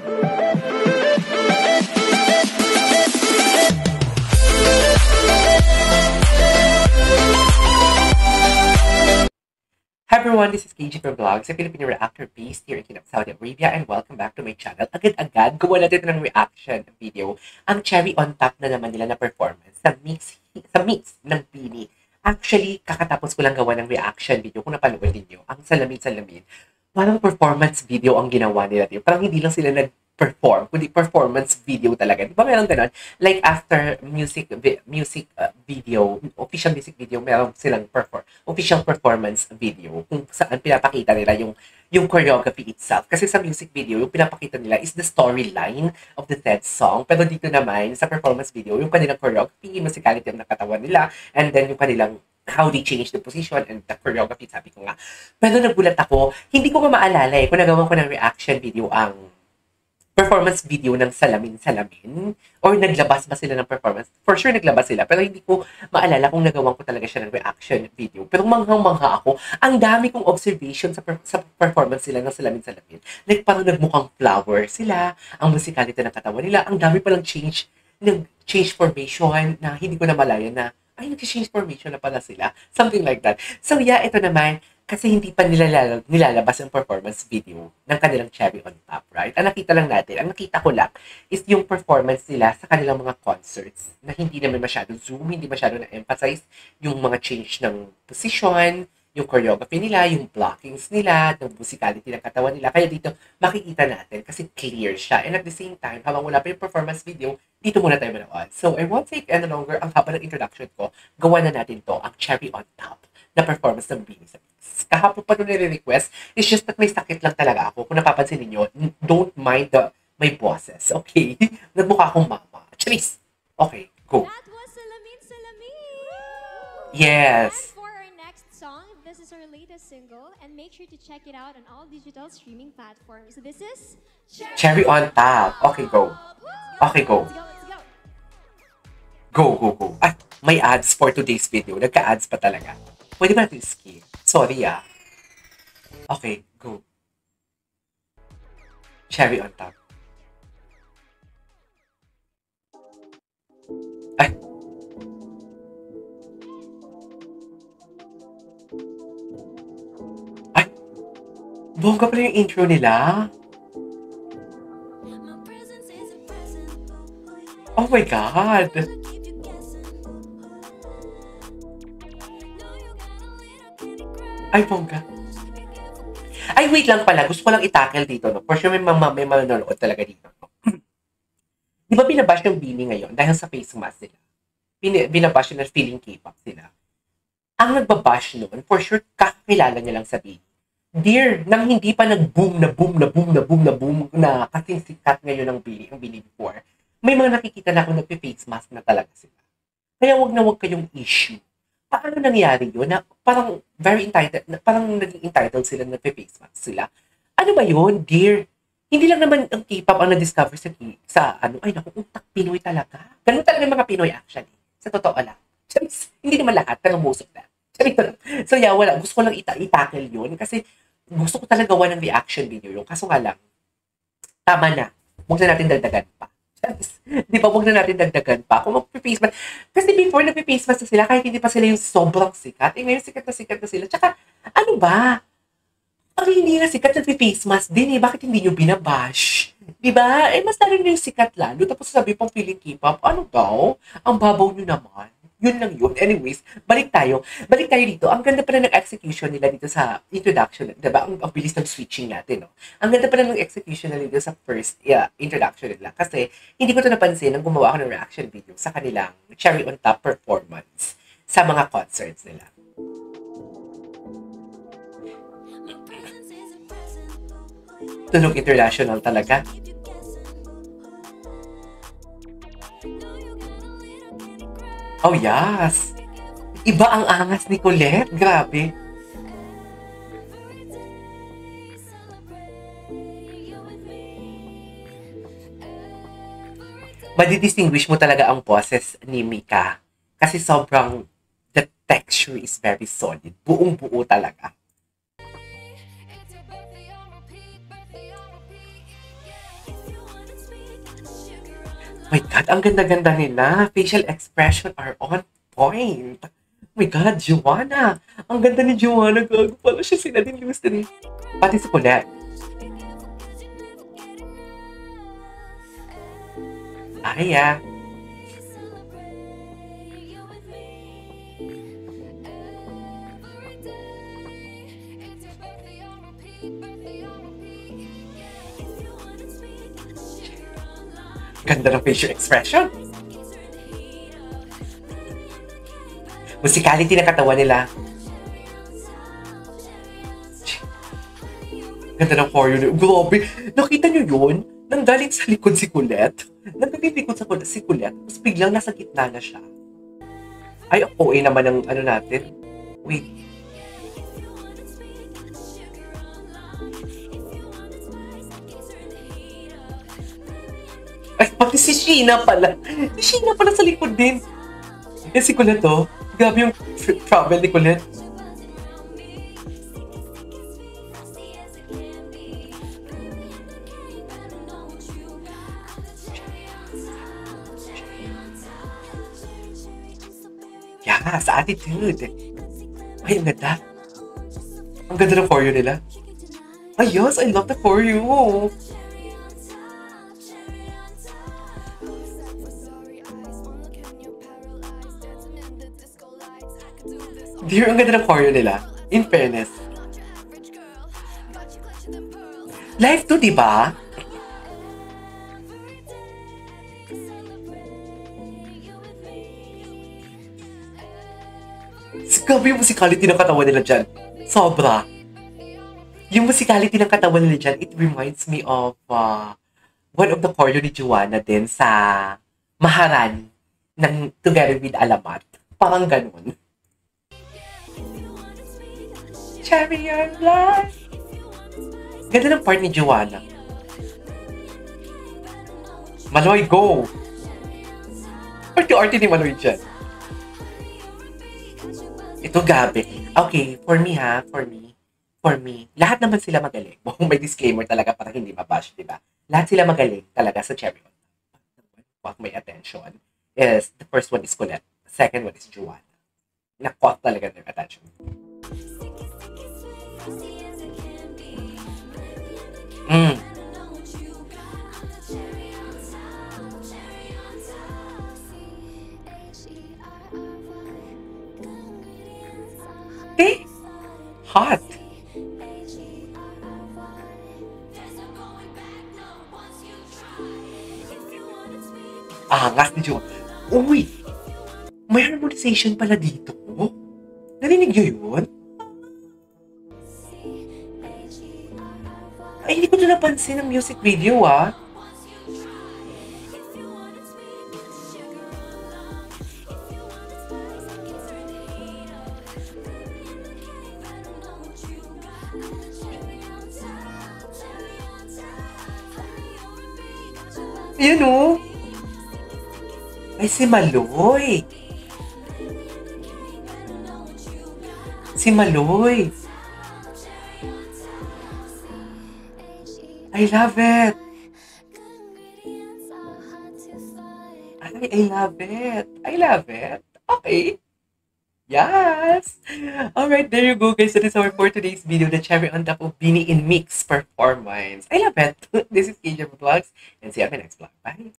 Hi everyone, this is KG for Vlogs, a Filipino reactor based here in Saudi Arabia, and welcome back to my channel. Agad-agad, gawa natin ng reaction video. Ang cherry on top na naman nila na performance sa mix ng Bini. Actually, kakatapos ko lang gawa ng reaction video. Kung napanood niyo, ang salamin-salamin. Parang performance video ang ginawa nila. Parang hindi lang sila nag-perform, kundi performance video talaga. Di ba meron ganon? Like after video, official music video, meron silang official performance video kung saan pinapakita nila yung choreography itself. Kasi sa music video, yung pinapakita nila is the storyline of the said song. Pero dito naman, sa performance video, yung kanilang choreography, musicality ng katawan nila, and then yung kanilang how they change the position and the choreography, sabi ko nga. Pero nagulat ako, hindi ko nga maalala kung nagawa ko ng reaction video ang performance video ng Salamin-Salamin or naglabas ba sila ng performance. For sure naglabas sila, pero hindi ko maalala kung nagawan ko talaga siya ng reaction video. Pero manghang-mangha ako, ang dami kong observation sa performance sila ng Salamin-Salamin. Like parang nagmukhang flower sila, ang musicality ng katawan nila, ang dami palang change formation na hindi ko na malaya na ay, nag-change formation na pala sila. Something like that. So yeah, ito naman, kasi hindi pa nilalabas ang performance video ng kanilang cherry on top, right? Ang nakita ko lang, is yung performance nila sa kanilang mga concerts na hindi naman masyado zoom, hindi masyado na-emphasize yung mga change ng position, yung choreography nila, yung blockings nila, yung musicality ng katawan nila. Kaya dito, makikita natin kasi clear siya. And at the same time, habang wala pa yung performance video, dito muna tayo manood. So, I won't take any longer ang haba ng introduction ko. Gawa na natin to, ang cherry on top na performance ng Bini sa Mix. Kahapon pa ito nire-request. It's just that may sakit lang talaga ako. Kung napapansin niyo, don't mind my bosses. Okay? Nagmukha akong mama. Charis! Okay, go. That was Salamin Salamin! Yes! And for our next song, this is our latest single, and make sure to check it out on all digital streaming platforms. This is Cherry on top. Okay, go. Okay, go. Let's go, let's go. Go. At may ads for today's video. Nagka-ads pa talaga. Pwede ba natin skip? Sorry Okay, go. Cherry on top. Ay. Ay. Bongga pala yung intro nila. Oh my God. Ay, bongga. Ay, wait lang pala. Gusto ko lang i-tackle dito, no? For sure, may manonood talaga dito, no? Di ba binabash yung Bini ngayon dahil sa face mask sila? Binabash yung feeling K-pop sila. Ang nagbabash noon, for sure, kakilala niya lang sa Bini. Dear, nang hindi pa nag-boom na kasing sikat ngayon ang Bini before, may mga nakikita na akong nagpe-face mask na talaga sila. Kaya wag kayong issue. Paano nangyari yun? Na parang very entitled, parang naging entitled sila, nagpe-face mask sila. Ano ba yun, dear? Hindi lang naman ang K-pop ang na-discover sa ay naku, utak Pinoy talaga. Ganun talaga yung mga Pinoy actually. Sa totoo lang. Hindi naman lahat, pero most of them. So yeah, wala. Gusto ko lang i-tackle yun kasi gusto ko talaga gawa ng reaction video yung. Kaso nga lang, tama na. Huwag na natin dagdagan pa. Di ba, huwag na natin dagdagan pa. Kung mag-face mask. Kasi before nag-face mask na sila, kahit hindi pa sila yung sobrang sikat. Ngayon sikat na sila. Tsaka, ano ba? Ang hindi na sikat, nag-face mask din Bakit hindi nyo binabash? Di ba? Mas lalo na yung sikat lalo. Tapos sabi pong feeling K-pop, ano daw? Ang babaw nyo naman. Yun lang yun. Anyways, balik tayo dito. Ang ganda pala ng execution nila dito sa introduction. Diba? Ang bilis ng switching natin, no? Ang ganda pala ng execution nila dito sa first introduction nila. Kasi, hindi ko ito napansin nang gumawa ako ng reaction video sa kanilang cherry on top performance sa mga concerts nila. Tunog international talaga. Oh, yes. Iba ang angas ni Colette. Grabe. Madidistinguish mo talaga ang boses ni Mika. Kasi sobrang, the texture is very solid. Buong-buo talaga. my God, ang ganda-ganda nila. Facial expression are on point. Oh my God, Joanna. Ang ganda ni Joanna. Gago pala siya sila din Lustre. Pati si Colette. Ay, ah. Ganda ng facial expression. Musicality ng katawan nila. Ganda ng choreo nila. Grabe. Nakita nyo yun? Nanggaling sa likod si Colette. Nanggaling likod sa si Colette. Tapos biglang nasa gitna na siya. Ay, OA naman ng ano natin. Wait. Ay, pati si Sheena pala. Si Sheena pala sa likod din. Eh, si Colette, oh. Grabe yung travel ni Colette. Yeah, sa attitude. Ay, ang ganda. Ang ganda ng choreo nila. Ay, yes, I love the choreo. Dear, ang ganda ng choreo nila. In fairness. Live to, di ba? Grabe yung musicality ng katawan nila dyan. Sobra. Yung musicality ng katawan nila dyan, it reminds me of one of the choreo ni Joanna din sa Maharan ng Together with Alamat. Parang ganun. Cherry on life. Ganda ng part ni Joanna. Maloy, go! Arte-arte ni Maloy dyan. Ito, gabi. Okay, for me, lahat naman sila magaling. May disclaimer talaga para hindi mabash, di ba? Lahat sila magaling talaga sa Cherry on Life. What my attention is, the first one is Colette. The second one is Joanna. Na-caught talaga their attention. Eh, hot. Angas ni Joanna. Uy, may harmonization pala dito. Narinig niyo yun? Ay, hindi ko na napansin ang music video, ah. Yan, oh. Ay, si Maloy. Si Maloy. I love it. I love it. I love it. Okay. Yes. Alright, there you go, guys. That is our for today's video, the Cherry on Top of Beanie in Mix performance. I love it. This is KJ Vlogs, and see you on my next vlog. Bye.